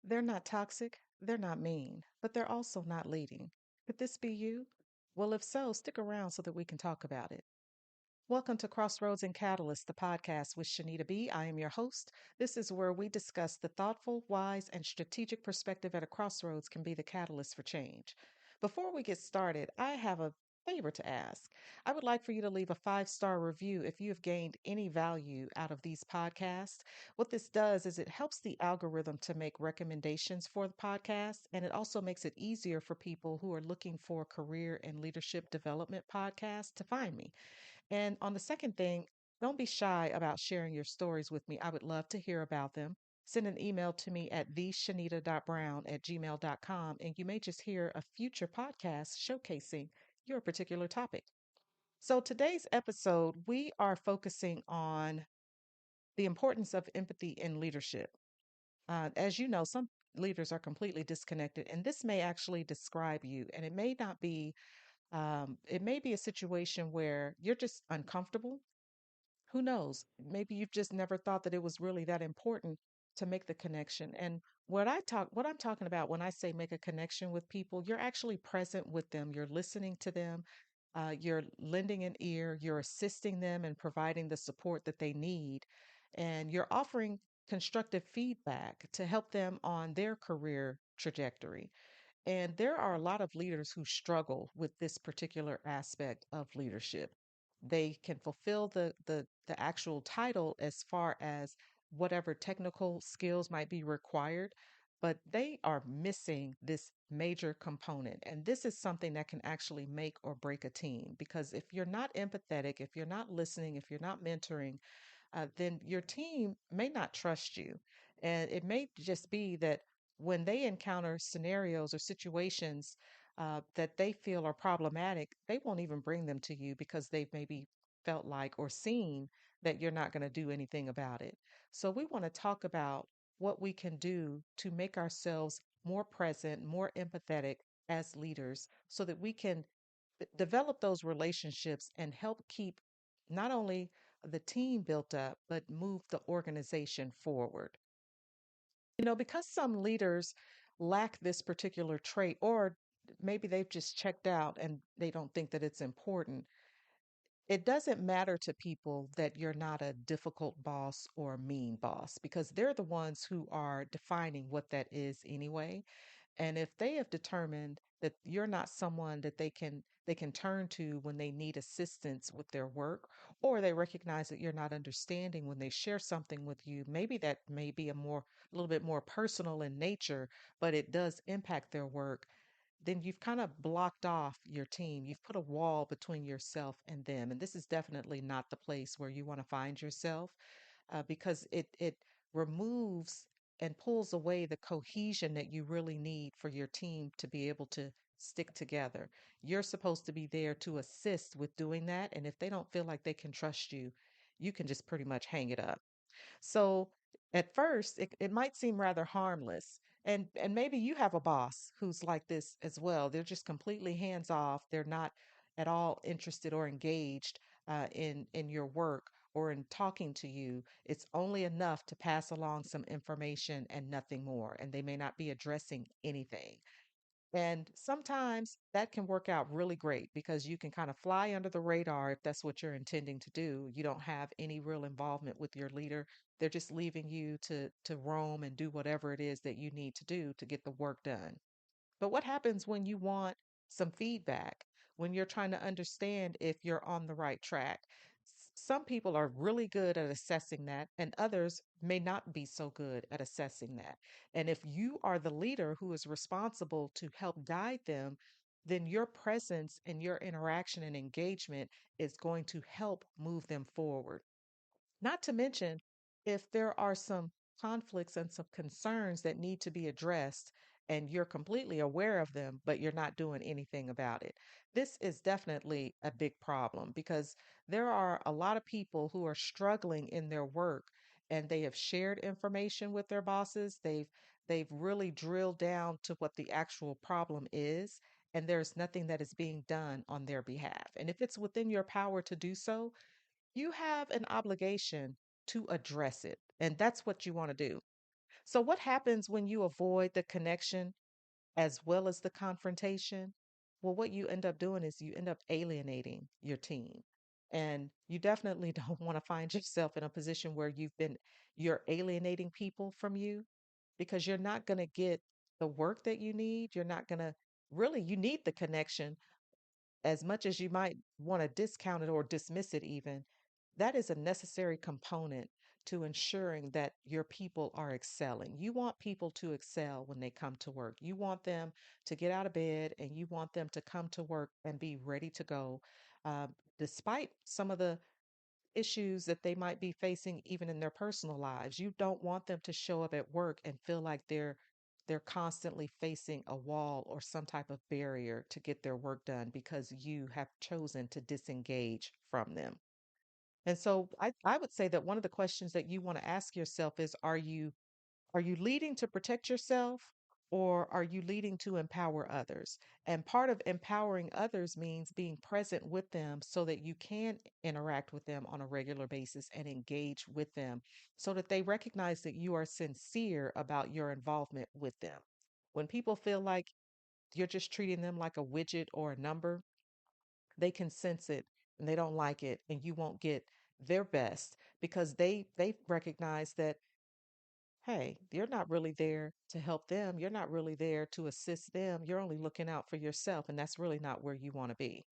They're not toxic, they're not mean, but they're also not leading. Could this be you? Well, if so, stick around so that we can talk about it. Welcome to Crossroads and Catalyst, the podcast with Shanita B. I am your host. This is where we discuss the thoughtful, wise, and strategic perspective at a crossroads can be the catalyst for change. Before we get started, I have a favor to ask. I would like for you to leave a 5-star review if you have gained any value out of these podcasts. What this does is it helps the algorithm to make recommendations for the podcast, and it also makes it easier for people who are looking for career and leadership development podcasts to find me. And on the second thing, don't be shy about sharing your stories with me. I would love to hear about them. Send an email to me at theshanita.brown@gmail.com, and you may just hear a future podcast showcasing your particular topic. So, today's episode, we are focusing on the importance of empathy in leadership. As you know, some leaders are completely disconnected, and this may actually describe you, and it may be a situation where you're just uncomfortable. Who knows? Maybe you've just never thought that it was really that important to make the connection. And what I'm talking about when I say make a connection with people, you're actually present with them. You're listening to them. You're lending an ear. You're assisting them and providing the support that they need. And you're offering constructive feedback to help them on their career trajectory. And there are a lot of leaders who struggle with this particular aspect of leadership. They can fulfill the actual title as far as whatever technical skills might be required, but they are missing this major component. And this is something that can actually make or break a team because if you're not empathetic, if you're not listening, if you're not mentoring, then your team may not trust you. And it may just be that when they encounter scenarios or situations that they feel are problematic, they won't even bring them to you because they've maybe felt like or seen that you're not going to do anything about it. So, we want to talk about what we can do to make ourselves more present, more empathetic as leaders so that we can develop those relationships and help keep not only the team built up, but move the organization forward. Because some leaders lack this particular trait, or maybe they've just checked out and they don't think that it's important. It doesn't matter to people that you're not a difficult boss or a mean boss because they're the ones who are defining what that is anyway. And if they have determined that you're not someone that they can turn to when they need assistance with their work, or they recognize that you're not understanding when they share something with you, maybe that may be a little bit more personal in nature, but it does impact their work, then you've kind of blocked off your team. You've put a wall between yourself and them. And this is definitely not the place where you want to find yourself because it removes and pulls away the cohesion that you really need for your team to be able to stick together. You're supposed to be there to assist with doing that. And if they don't feel like they can trust you, you can just pretty much hang it up. So at first, it might seem rather harmless. And maybe you have a boss who's like this as well. They're just completely hands off. They're not at all interested or engaged in your work or in talking to you. It's only enough to pass along some information and nothing more. And they may not be addressing anything. And sometimes that can work out really great because you can kind of fly under the radar if that's what you're intending to do. You don't have any real involvement with your leader. They're just leaving you to roam and do whatever it is that you need to do to get the work done. But what happens when you want some feedback, when you're trying to understand if you're on the right track? Some people are really good at assessing that, and others may not be so good at assessing that. And if you are the leader who is responsible to help guide them, then your presence and your interaction and engagement is going to help move them forward. Not to mention, if there are some conflicts and some concerns that need to be addressed, and you're completely aware of them, but you're not doing anything about it. This is definitely a big problem because there are a lot of people who are struggling in their work and they have shared information with their bosses. They've really drilled down to what the actual problem is, and there's nothing that is being done on their behalf. And if it's within your power to do so, you have an obligation to address it. And that's what you want to do. So, what happens when you avoid the connection as well as the confrontation? Well, what you end up doing is you end up alienating your team. And you definitely don't want to find yourself in a position where you're alienating people from you because you're not going to get the work that you need. You're not going to really, you need the connection as much as you might want to discount it or dismiss it even. That is a necessary component to ensuring that your people are excelling. You want people to excel when they come to work. You want them to get out of bed and you want them to come to work and be ready to go, despite some of the issues that they might be facing even in their personal lives. You don't want them to show up at work and feel like they're constantly facing a wall or some type of barrier to get their work done because you have chosen to disengage from them. And so I would say that one of the questions that you want to ask yourself is, are you leading to protect yourself or are you leading to empower others? And part of empowering others means being present with them so that you can interact with them on a regular basis and engage with them so that they recognize that you are sincere about your involvement with them. When people feel like you're just treating them like a widget or a number, they can sense it and they don't like it and you won't get their best because they recognize that, hey, you're not really there to help them. You're not really there to assist them. You're only looking out for yourself, and that's really not where you want to be.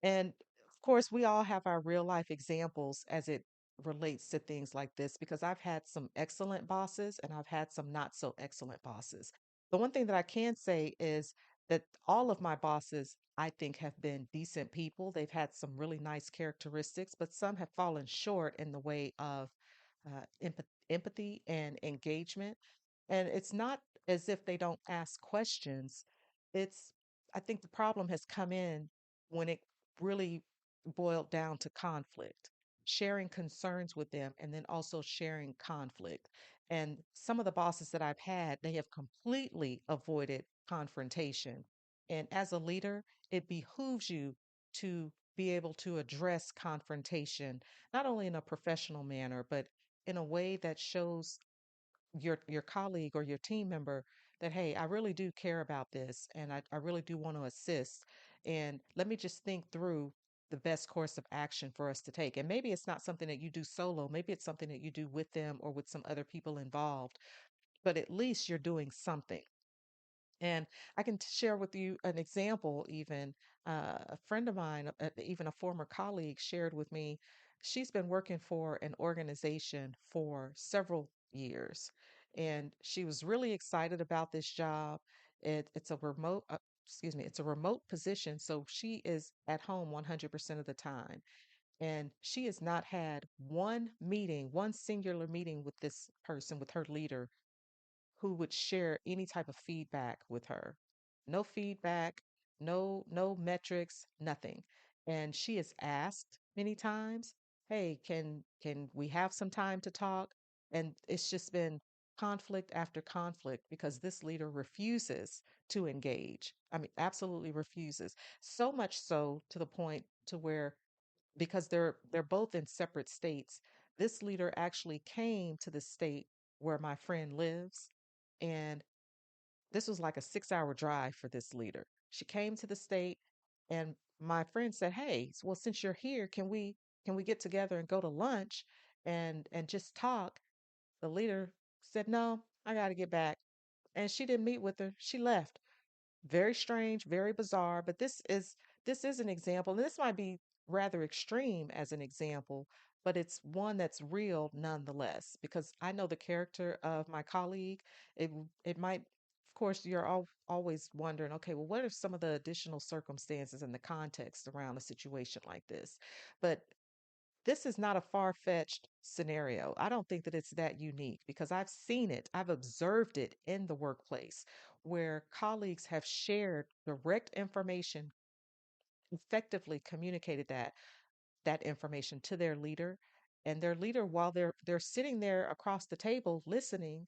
And of course, we all have our real life examples as it relates to things like this because I've had some excellent bosses and I've had some not so excellent bosses. The one thing that I can say is that all of my bosses, I think, have been decent people. They've had some really nice characteristics, but some have fallen short in the way of empathy and engagement. And it's not as if they don't ask questions. It's, I think the problem has come in when it really boiled down to conflict, sharing concerns with them, and then also sharing conflict. And some of the bosses that I've had, they have completely avoided confrontation. And as a leader, it behooves you to be able to address confrontation, not only in a professional manner, but in a way that shows your colleague or your team member that, hey, I really do care about this and I really do want to assist, and let me just think through the best course of action for us to take. And maybe it's not something that you do solo, maybe it's something that you do with them or with some other people involved, but at least you're doing something. And I can share with you an example, even a friend of mine, even a former colleague, shared with me. She's been working for an organization for several years, and she was really excited about this job. It's a remote, excuse me, it's a remote position, so she is at home 100% of the time. And she has not had one meeting, one singular meeting with this person, with her leader who would share any type of feedback with her. No feedback, no metrics, nothing. And she has asked many times, "Hey, can we have some time to talk?" And it's just been conflict after conflict because this leader refuses to engage. I mean, absolutely refuses. So much so to the point to where, because they're both in separate states, this leader actually came to the state where my friend lives, and this was like a 6-hour drive for this leader. She came to the state, and my friend said, "Hey, well, since you're here, can we get together and go to lunch and just talk?" The leader said, "No, I got to get back." And she didn't meet with her. She left. Very strange, very bizarre, but this is an example. And this might be rather extreme as an example, but it's one that's real nonetheless because I know the character of my colleague. It might, of course, you're always wondering, okay, well, what are some of the additional circumstances and the context around a situation like this? But this is not a far-fetched scenario. I don't think that it's that unique because I've seen it, I've observed it in the workplace where colleagues have shared direct information, effectively communicated that information to their leader, and their leader, while they're sitting there across the table listening,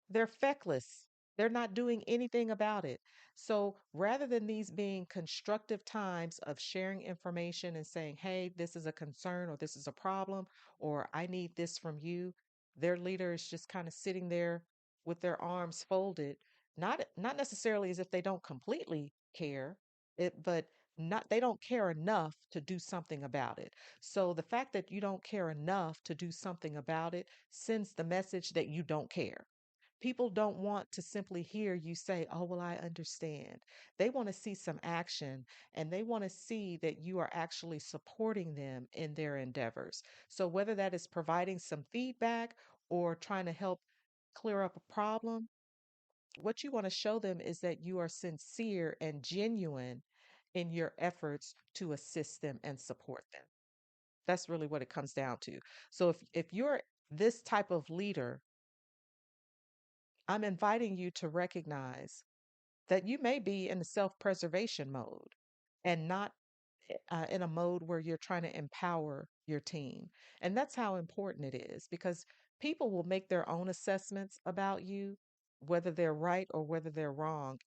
they're feckless. They're not doing anything about it. So rather than these being constructive times of sharing information and saying, hey, this is a concern or this is a problem or I need this from you, Their leader is just kind of sitting there with their arms folded, not necessarily as if they don't completely care, but not they don't care enough to do something about it. So the fact that you don't care enough to do something about it sends the message that you don't care. People don't want to simply hear you say, "Oh, well, I understand." They want to see some action, and they want to see that you are actually supporting them in their endeavors. So whether that is providing some feedback or trying to help clear up a problem, what you want to show them is that you are sincere and genuine in your efforts to assist them and support them. That's really what it comes down to. So if you're this type of leader, I'm inviting you to recognize that you may be in the self-preservation mode and not in a mode where you're trying to empower your team. And that's how important it is because people will make their own assessments about you, whether they're right or whether they're wrong.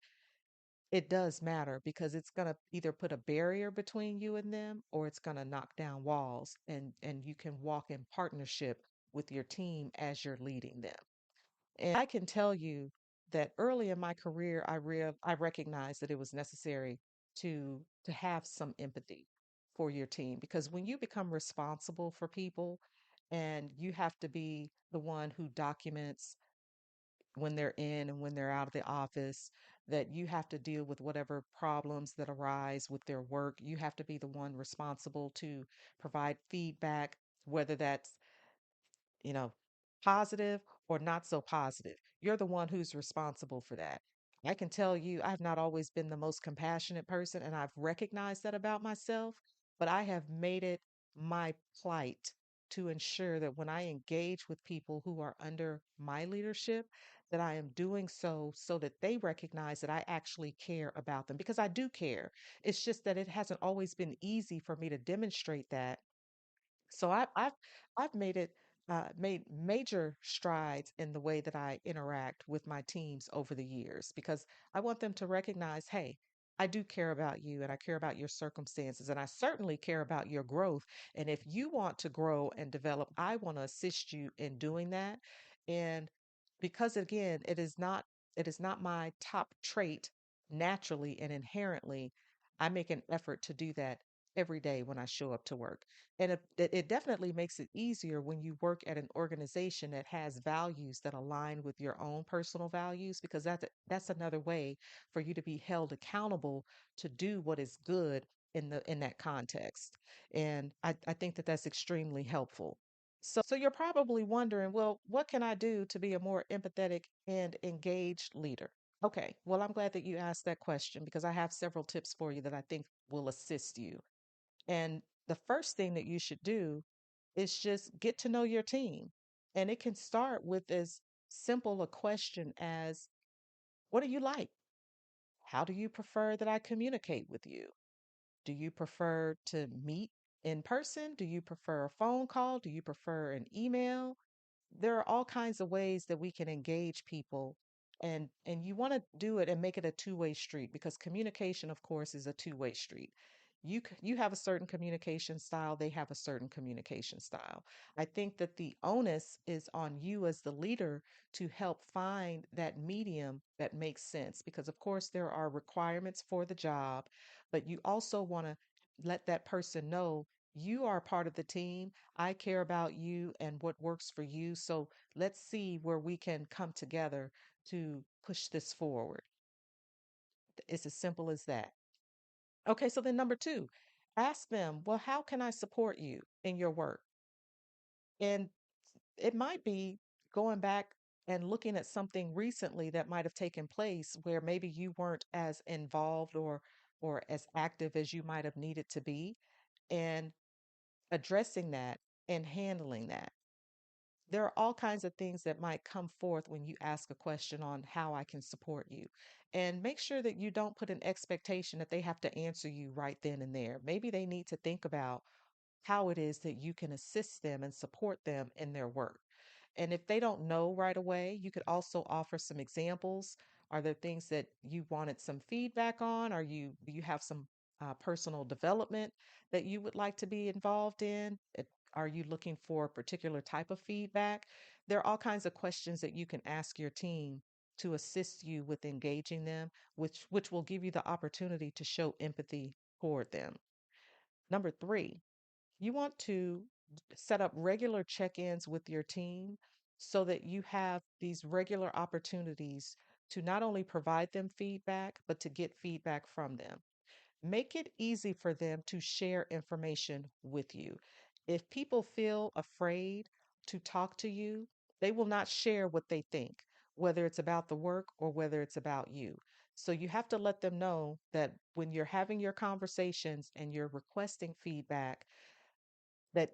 It does matter because it's going to either put a barrier between you and them or it's going to knock down walls and you can walk in partnership with your team as you're leading them. And I can tell you that early in my career, I recognized that it was necessary to have some empathy for your team because when you become responsible for people and you have to be the one who documents when they're in and when they're out of the office, that you have to deal with whatever problems that arise with their work. You have to be the one responsible to provide feedback, whether that's you know, positive or not so positive. You're the one who's responsible for that. I can tell you, I've not always been the most compassionate person, and I've recognized that about myself, but I have made it my plight to ensure that when I engage with people who are under my leadership, that I am doing so that they recognize that I actually care about them because I do care. It's just that it hasn't always been easy for me to demonstrate that so I've made major strides in the way that I interact with my teams over the years because I want them to recognize, hey, I do care about you and I care about your circumstances and I certainly care about your growth. And if you want to grow and develop, I want to assist you in doing that. And because again, it is not my top trait naturally and inherently, I make an effort to do that every day when I show up to work. And it definitely makes it easier when you work at an organization that has values that align with your own personal values, because that's another way for you to be held accountable to do what is good in that context. And I think that that's extremely helpful. So you're probably wondering, well, what can I do to be a more empathetic and engaged leader? Okay, well, I'm glad that you asked that question because I have several tips for you that I think will assist you. And the first thing that you should do is just get to know your team. And it can start with as simple a question as, what do you like? How do you prefer that I communicate with you? Do you prefer to meet in person? Do you prefer a phone call? Do you prefer an email? There are all kinds of ways that we can engage people and you want to do it and make it a two-way street because communication of course is a two-way street. You have a certain communication style, they have a certain communication style. I think that the onus is on you as the leader to help find that medium that makes sense because of course there are requirements for the job, but you also want to let that person know you are part of the team. I care about you and what works for you. So let's see where we can come together to push this forward. It's as simple as that. Okay, so then number two, ask them, well, how can I support you in your work? And it might be going back and looking at something recently that might have taken place where maybe you weren't as involved or as active as you might have needed to be and addressing that and handling that. There are all kinds of things that might come forth when you ask a question on how I can support you. And make sure that you don't put an expectation that they have to answer you right then and there. Maybe they need to think about how it is that you can assist them and support them in their work. And if they don't know right away, you could also offer some examples. Are there things that you wanted some feedback on? Do you have some personal development that you would like to be involved in? Are you looking for a particular type of feedback? there are all kinds of questions that you can ask your team to assist you with engaging them, which will give you the opportunity to show empathy toward them. Number three, you want to set up regular check ins with your team so that you have these regular opportunities to not only provide them feedback, but to get feedback from them. Make it easy for them to share information with you. If people feel afraid to talk to you, they will not share what they think, whether it's about the work or whether it's about you. So you have to let them know that when you're having your conversations and you're requesting feedback, that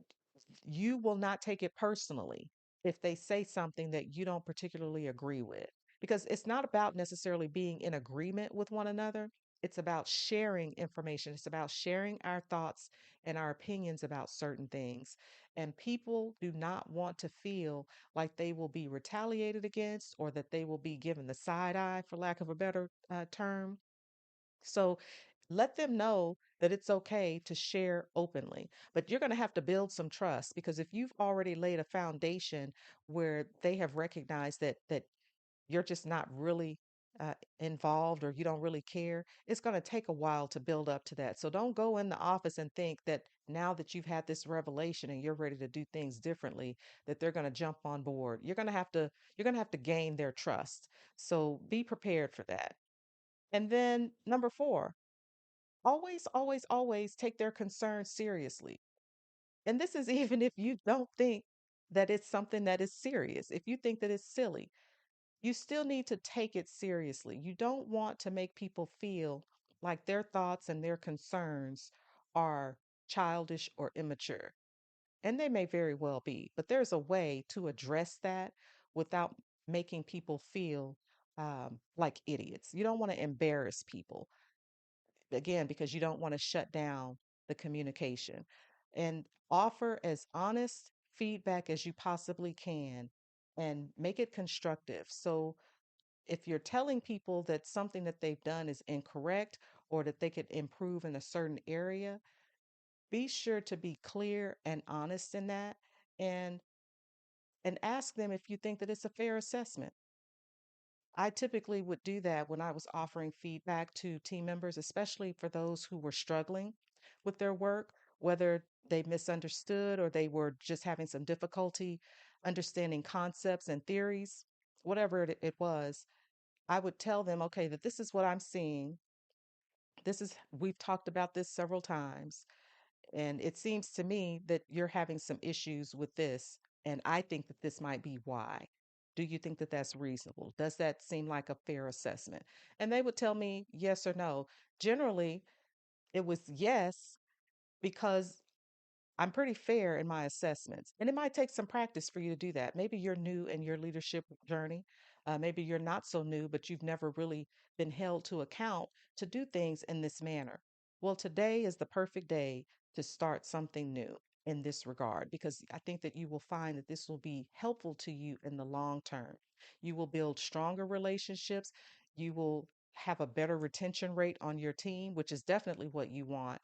you will not take it personally if they say something that you don't particularly agree with. Because it's not about necessarily being in agreement with one another. It's about sharing information. It's about sharing our thoughts and our opinions about certain things. And people do not want to feel like they will be retaliated against or that they will be given the side eye, for lack of a better term. So let them know that it's okay to share openly, but you're going to have to build some trust because if you've already laid a foundation where they have recognized that you're just not really involved or you don't really care, it's going to take a while to build up to that. So don't go in the office and think that now that you've had this revelation and you're ready to do things differently, that they're going to jump on board. You're going to have to gain their trust. So be prepared for that. And then number four, always, always, always take their concerns seriously. And this is even if you don't think that it's something that is serious. If you think that it's silly, you still need to take it seriously. You don't want to make people feel like their thoughts and their concerns are childish or immature. And they may very well be, but there's a way to address that without making people feel like idiots. You don't want to embarrass people again, because you don't want to shut down the communication. And offer as honest feedback as you possibly can and make it constructive. So if you're telling people that something that they've done is incorrect or that they could improve in a certain area, be sure to be clear and honest in that and and ask them if you think that it's a fair assessment. I typically would do that when I was offering feedback to team members, especially for those who were struggling with their work, whether they misunderstood or they were just having some difficulty understanding concepts and theories, whatever it was. I would tell them, okay, that this is what I'm seeing. We've talked about this several times. And it seems to me that you're having some issues with this. And I think that this might be why. Do you think that that's reasonable? Does that seem like a fair assessment? And they would tell me yes or no. Generally, it was yes, because I'm pretty fair in my assessments. And it might take some practice for you to do that. Maybe you're new in your leadership journey. Maybe you're not so new, but you've never really been held to account to do things in this manner. Well, today is the perfect day to start something new in this regard because I think that you will find that this will be helpful to you in the long term. You will build stronger relationships. You will have a better retention rate on your team, which is definitely what you want,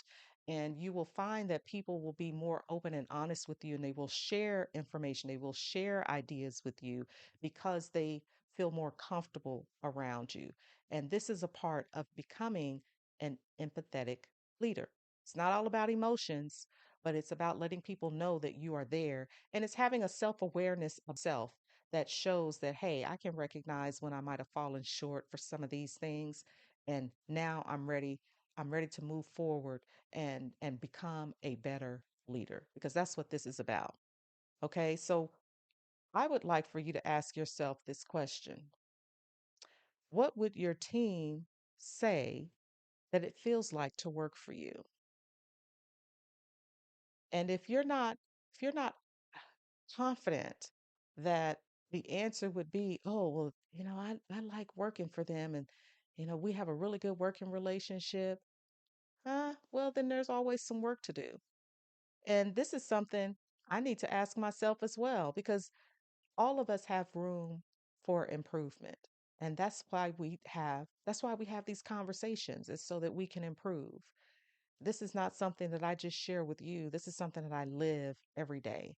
and you will find that people will be more open and honest with you and they will share information, they will share ideas with you because they feel more comfortable around you. And this is a part of becoming an empathetic leader. It's not all about emotions, but it's about letting people know that you are there. And it's having a self awareness of self that shows that, hey, I can recognize when I might have fallen short for some of these things. And now I'm ready. I'm ready to move forward and become a better leader because that's what this is about. Okay? So I would like for you to ask yourself this question. What would your team say that it feels like to work for you? And if you're not confident that the answer would be, oh, well, I like working for them and we have a really good working relationship. Well, then there's always some work to do. And this is something I need to ask myself as well, because all of us have room for improvement. And that's why we have these conversations, is so that we can improve. This is not something that I just share with you. This is something that I live every day.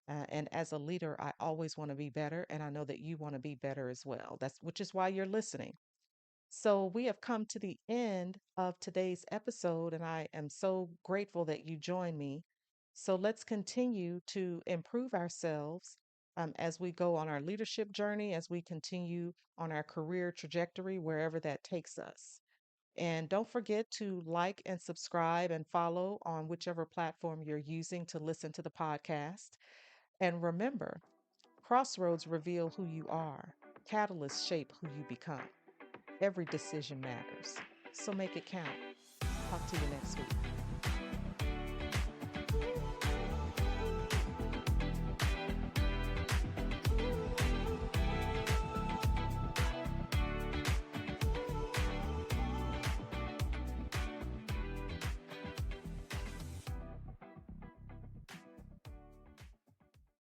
And as a leader, I always want to be better, and I know that you want to be better as well. That's which is why you're listening. So we have come to the end of today's episode, and I am so grateful that you joined me. So let's continue to improve ourselves as we go on our leadership journey, as we continue on our career trajectory, wherever that takes us. And don't forget to like and subscribe and follow on whichever platform you're using to listen to the podcast. And remember, crossroads reveal who you are, catalysts shape who you become. Every decision matters. So make it count. Talk to you next week.